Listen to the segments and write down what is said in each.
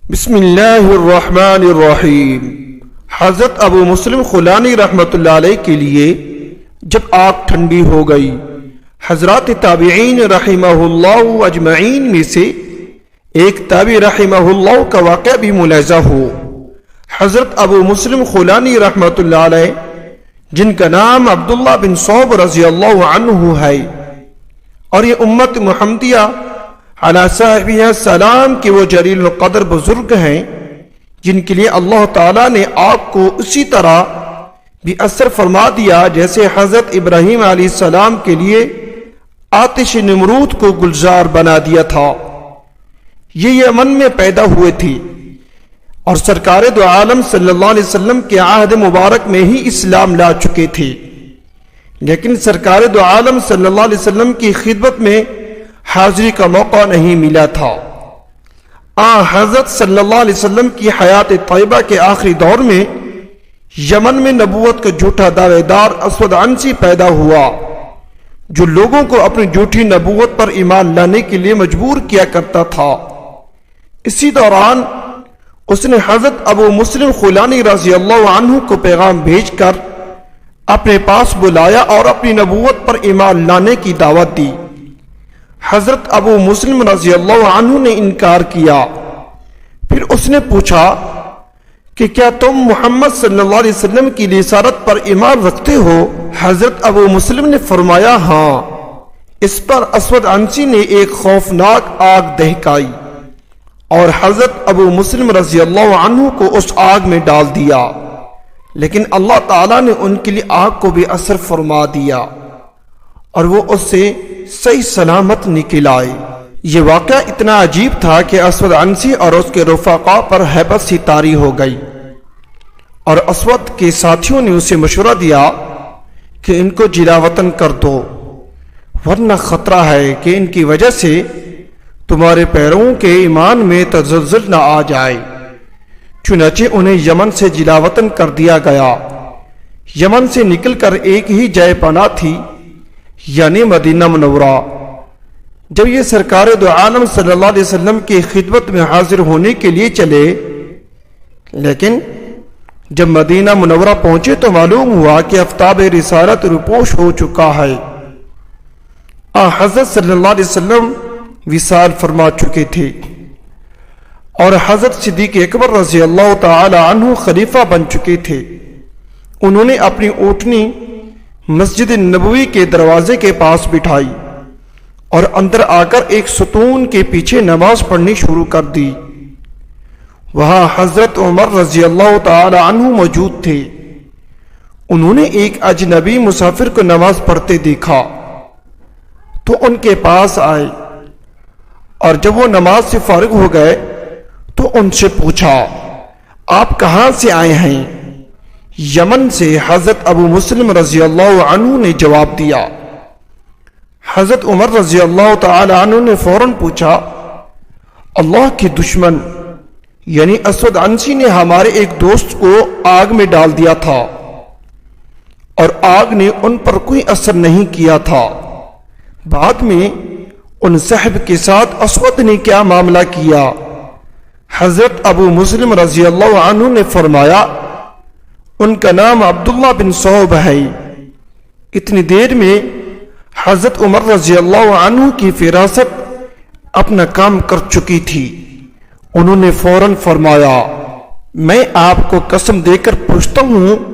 بسم اللہ الرحمن الرحیم۔ حضرت ابو مسلم خولانی رحمۃ اللہ علیہ کے لیے جب آگ ٹھنڈی ہو گئی، حضرات تابعین رحمہ اللہ اجمعین میں سے ایک تابعی رحمہ اللہ کا واقعہ بھی ملاحظہ ہو۔ حضرت ابو مسلم خولانی رحمۃ اللہ علیہ، جن کا نام عبداللہ بن صوب رضی اللہ عنہ ہے، اور یہ امت محمدیہ علی صاحبہ السلام کے وہ جلیل القدر بزرگ ہیں جن کے لیے اللہ تعالیٰ نے آگ کو اسی طرح بھی اثر فرما دیا جیسے حضرت ابراہیم علیہ السلام کے لیے آتش نمرود کو گلزار بنا دیا تھا۔ یہ یمن میں پیدا ہوئے تھے اور سرکار دو عالم صلی اللہ علیہ وسلم کے عہد مبارک میں ہی اسلام لا چکے تھے، لیکن سرکار دو عالم صلی اللہ علیہ وسلم کی خدمت میں حاضری کا موقع نہیں ملا تھا۔ حضرت صلی اللہ علیہ وسلم کی حیات طیبہ کے آخری دور میں یمن میں نبوت کا جھوٹا دعوے دار اسود عنسی پیدا ہوا، جو لوگوں کو اپنی جھوٹی نبوت پر ایمان لانے کے لیے مجبور کیا کرتا تھا۔ اسی دوران اس نے حضرت ابو مسلم خولانی رضی اللہ عنہ کو پیغام بھیج کر اپنے پاس بلایا اور اپنی نبوت پر ایمان لانے کی دعوت دی۔ حضرت ابو مسلم رضی اللہ عنہ نے انکار کیا۔ پھر اس نے پوچھا کہ کیا تم محمد صلی اللہ علیہ وسلم کی رسالت پر ایمان رکھتے ہو؟ حضرت ابو مسلم نے فرمایا ہاں۔ اس پر اسود عنسی نے ایک خوفناک آگ دہکائی اور حضرت ابو مسلم رضی اللہ عنہ کو اس آگ میں ڈال دیا، لیکن اللہ تعالیٰ نے ان کے لیے آگ کو بھی اثر فرما دیا اور وہ اس سے صحیح سلامت نکل آئے۔ یہ واقعہ اتنا عجیب تھا کہ اسود عنسی اور اس کے رفقا پر ہیبت سی طاری ہو گئی، اور اسود کے ساتھیوں نے اسے مشورہ دیا کہ ان کو جلا وطن کر دو، ورنہ خطرہ ہے کہ ان کی وجہ سے تمہارے پیروں کے ایمان میں تزلزل نہ آ جائے۔ چنانچہ انہیں یمن سے جلا وطن کر دیا گیا۔ یمن سے نکل کر ایک ہی جائے پناہ تھی، یعنی مدینہ منورہ۔ جب یہ سرکار دو عالم صلی اللہ علیہ وسلم کی خدمت میں حاضر ہونے کے لیے چلے، لیکن جب مدینہ منورہ پہنچے تو معلوم ہوا کہ آفتاب رسالت روپوش ہو چکا ہے۔ حضرت صلی اللہ علیہ وسلم وصال فرما چکے تھے اور حضرت صدیق اکبر رضی اللہ تعالی عنہ خلیفہ بن چکے تھے۔ انہوں نے اپنی اونٹنی مسجد نبوی کے دروازے کے پاس بٹھائی اور اندر آ کر ایک ستون کے پیچھے نماز پڑھنی شروع کر دی۔ وہاں حضرت عمر رضی اللہ تعالی عنہ موجود تھے۔ انہوں نے ایک اجنبی مسافر کو نماز پڑھتے دیکھا تو ان کے پاس آئے، اور جب وہ نماز سے فارغ ہو گئے تو ان سے پوچھا آپ کہاں سے آئے ہیں؟ یمن سے حضرت ابو مسلم رضی اللہ عنہ نے جواب دیا۔ حضرت عمر رضی اللہ تعالی عنہ نے فوراً پوچھا اللہ کے دشمن یعنی اسود عنسی نے ہمارے ایک دوست کو آگ میں ڈال دیا تھا اور آگ نے ان پر کوئی اثر نہیں کیا تھا، بعد میں ان صاحب کے ساتھ اسود نے کیا معاملہ کیا؟ حضرت ابو مسلم رضی اللہ عنہ نے فرمایا ان کا نام عبداللہ بن صوب ہے۔ اتنی دیر میں حضرت عمر رضی اللہ عنہ کی فراست اپنا کام کر چکی تھی۔ انہوں نے فوراً فرمایا میں آپ کو قسم دے کر پوچھتا ہوں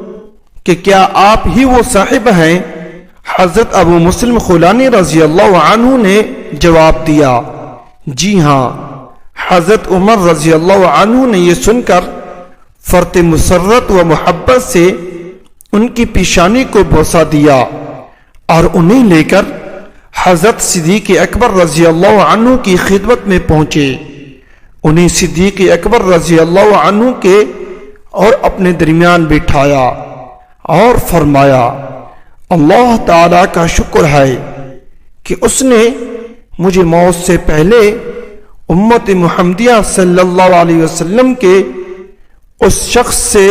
کہ کیا آپ ہی وہ صاحب ہیں؟ حضرت ابو مسلم خولانی رضی اللہ عنہ نے جواب دیا جی ہاں۔ حضرت عمر رضی اللہ عنہ نے یہ سن کر فرط مسرت و محبت سے ان کی پیشانی کو بوسہ دیا اور انہیں لے کر حضرت صدیق اکبر رضی اللہ عنہ کی خدمت میں پہنچے۔ انہیں صدیق اکبر رضی اللہ عنہ کے اور اپنے درمیان بٹھایا اور فرمایا اللہ تعالیٰ کا شکر ہے کہ اس نے مجھے موت سے پہلے امت محمدیہ صلی اللہ علیہ وسلم کے اس شخص سے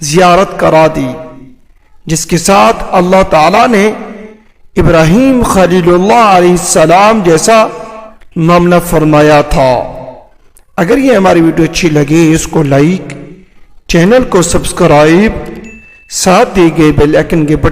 زیارت کرا دی جس کے ساتھ اللہ تعالیٰ نے ابراہیم خلیل اللہ علیہ السلام جیسا معاملہ فرمایا تھا۔ اگر یہ ہماری ویڈیو اچھی لگے اس کو لائک، چینل کو سبسکرائب، ساتھ دی گئے بیل آئکن کے بٹن